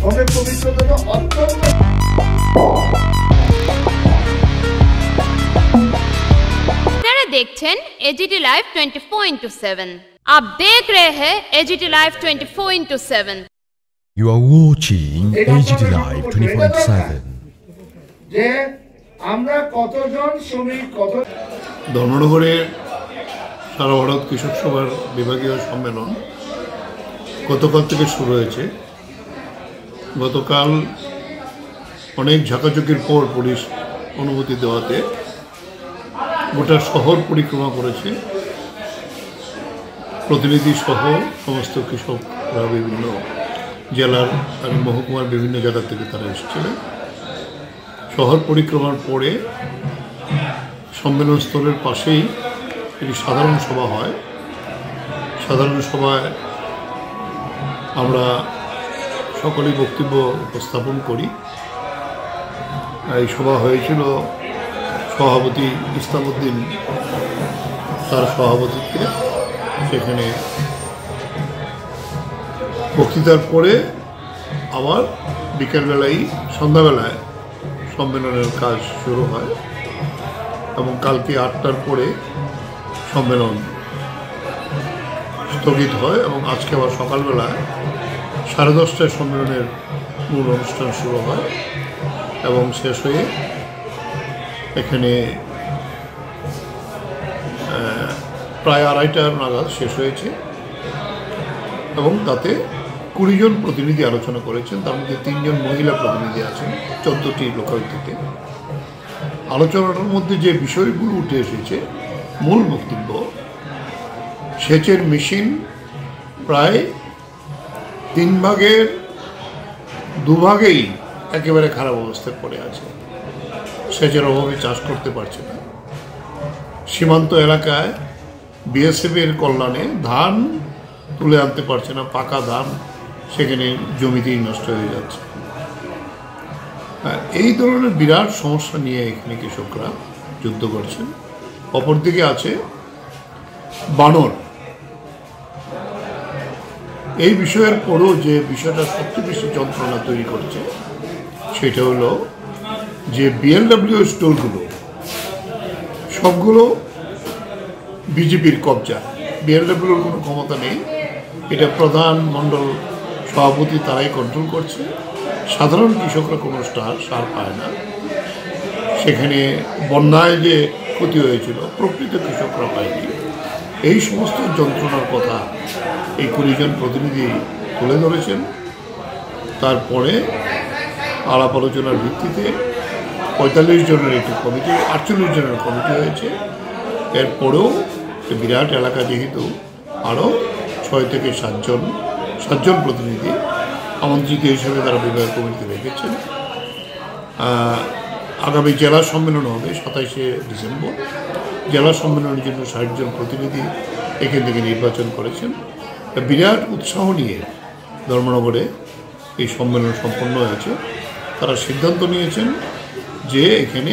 শ্রমের পবিত্রতা অত্যন্ত। আপনারা দেখছেন এজিটি লাইভ 24/7। आप देख रहे हैं AGT live 24/7। You are watching AGT Live 24/7. যে আমরা কতজন শ্রমিক কত ধর্মনগরের সারা ভারত কৃষক সভার বিভাগীয় সম্মেলন গতকাল থেকে শুরু হয়েছে। গতকাল অনেক ঝাঁকাঝুঁকির পর পুলিশ অনুমতি দেওয়াতে গোটা শহর পরিক্রমা করেছে। প্রতিনিধি সহ সমস্ত কৃষকরা বিভিন্ন জেলার এবং মহকুমার বিভিন্ন জায়গা থেকে তারা এসেছিলেন। শহর পরিক্রমার পরে সম্মেলন স্থলের পাশেই একটি সাধারণ সভা হয়। সাধারণ সভায় আমরা সকলেই বক্তব্য উপস্থাপন করি। এই সভা হয়েছিল সভাপতি ইসলামউদ্দিন তার সভাপতিত্বে। সেখানে বক্তৃতার পরে আবার বিকেলবেলায় সন্ধ্যাবেলায় সম্মেলনের কাজ শুরু হয় এবং কালকে 8টার পরে সম্মেলন স্থগিত হয় এবং আজকে আবার সকালবেলায় 10:30টায় সম্মেলনের মূল অনুষ্ঠান শুরু হয় এবং শেষ হয়ে এখানে প্রায় 2:30 নাগাদ শেষ হয়েছে এবং তাতে 20 জন প্রতিনিধি আলোচনা করেছেন। তার মধ্যে 3 জন মহিলা প্রতিনিধি আছেন 14টি লোকালিটিতে। আলোচনাটার মধ্যে যে বিষয়গুলো উঠে এসেছে, মূল বক্তব্য, সেচের মেশিন প্রায় 3 ভাগের 2 ভাগেই একেবারে খারাপ অবস্থায় পড়ে আছে। সেচের অভাবে চাষ করতে পারছে না। সীমান্ত এলাকায় বিএসএফের কল্যাণে ধান তুলে আনতে পারছে না, পাকা ধান সেখানে জমিতেই নষ্ট হয়ে যাচ্ছে। এই ধরনের বিরাট সমস্যা নিয়ে এখানে কৃষকরা যুদ্ধ করছেন। অপরদিকে আছে বানর। এই বিষয়ের পরও যে বিষয়টা সবচেয়ে বেশি যন্ত্রণা তৈরি করছে সেটা হলো যে বিএলডব্লিউ স্টোরগুলো সবগুলো বিজেপির কবজা। বিএলডব্লিউর কোনো ক্ষমতা নেই, এটা প্রধান মণ্ডল সভাপতি তারাই কন্ট্রোল করছে। সাধারণ কৃষকরা কোনো সার পায় না। সেখানে বন্যায় যে ক্ষতি হয়েছিল প্রকৃত কৃষকরা পায়নি। এই সমস্ত যন্ত্রণার কথা এই 20 জন প্রতিনিধি তুলে ধরেছেন। তারপরে আলাপ আলোচনার ভিত্তিতে 45 জনের একটি কমিটি, 48 জনের কমিটি হয়েছে। এরপরেও বিরাট এলাকা যেহেতু আরও 6 থেকে 7 জন প্রতিনিধি আমন্ত্রিত হিসেবে তারা বিভাগ কমিটি রেখেছেন। আগামী জেলা সম্মেলন হবে 27শে ডিসেম্বর। জেলা সম্মেলনের জন্য 60 জন প্রতিনিধি এখান থেকে নির্বাচন করেছেন। বিরাট উৎসাহ নিয়ে ধর্মনগরে এই সম্মেলন সম্পন্ন হয়েছে। তারা সিদ্ধান্ত নিয়েছেন যে এখানে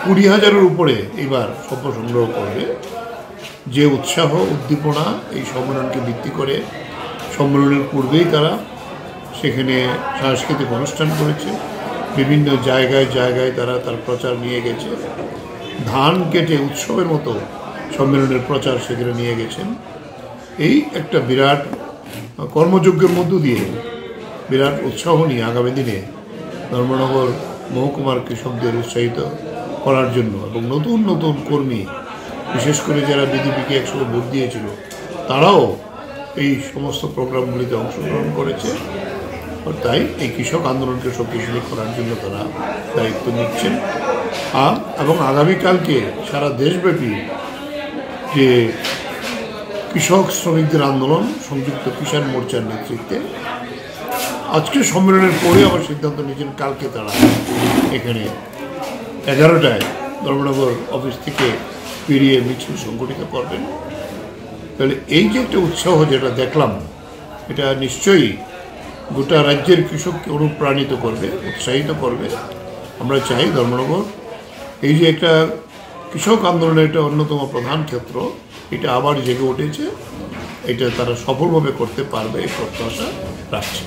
20,000-এর উপরে এবার সভ্য সংগ্রহ করবে। যে উৎসাহ উদ্দীপনা এই সম্মেলনকে ভিত্তি করে সম্মেলনের পূর্বেই তারা সেখানে সাংস্কৃতিক অনুষ্ঠান করেছে। বিভিন্ন জায়গায় জায়গায় তারা তার প্রচার নিয়ে গেছে। ধান কেটে উৎসবের মতো সম্মেলনের প্রচার সেখানে নিয়ে গেছেন। এই একটা বিরাট কর্মযজ্ঞের মধ্য দিয়ে বিরাট উৎসাহ নিয়ে আগামী দিনে ধর্মনগর মহকুমার কৃষকদের উৎসাহিত করার জন্য এবং নতুন নতুন কর্মী, বিশেষ করে যারা বিজেপিকে একসঙ্গে ভোট দিয়েছিল, তারাও এই সমস্ত প্রোগ্রামগুলিতে অংশগ্রহণ করেছে। তাই এই কৃষক আন্দোলনকে শক্তিশালী করার জন্য তারা দায়িত্ব নিচ্ছেন। এবং আগামীকালকে সারা দেশব্যাপী যে কৃষক শ্রমিকদের আন্দোলন সংযুক্ত কিষাণ মোর্চার নেতৃত্বে আজকে সম্মেলনের পরে আবার সিদ্ধান্ত নিয়েছেন কালকে তারা এখানে 11টায় ধর্মনগর অফিস থেকে পেরিয়ে মিছিল সংগঠিত করবেন। তাহলে এই যে একটা উৎসাহ যেটা দেখলাম, এটা নিশ্চয়ই গোটা রাজ্যের কৃষককে অনুপ্রাণিত করবে, উৎসাহিত করবে। আমরা চাই ধর্মনগর এই যে একটা কৃষক আন্দোলনের একটা অন্যতম প্রধান ক্ষেত্র, এটা আবার জেগে উঠেছে, এটা তারা সফলভাবে করতে পারবে এই প্রত্যাশা রাখছে।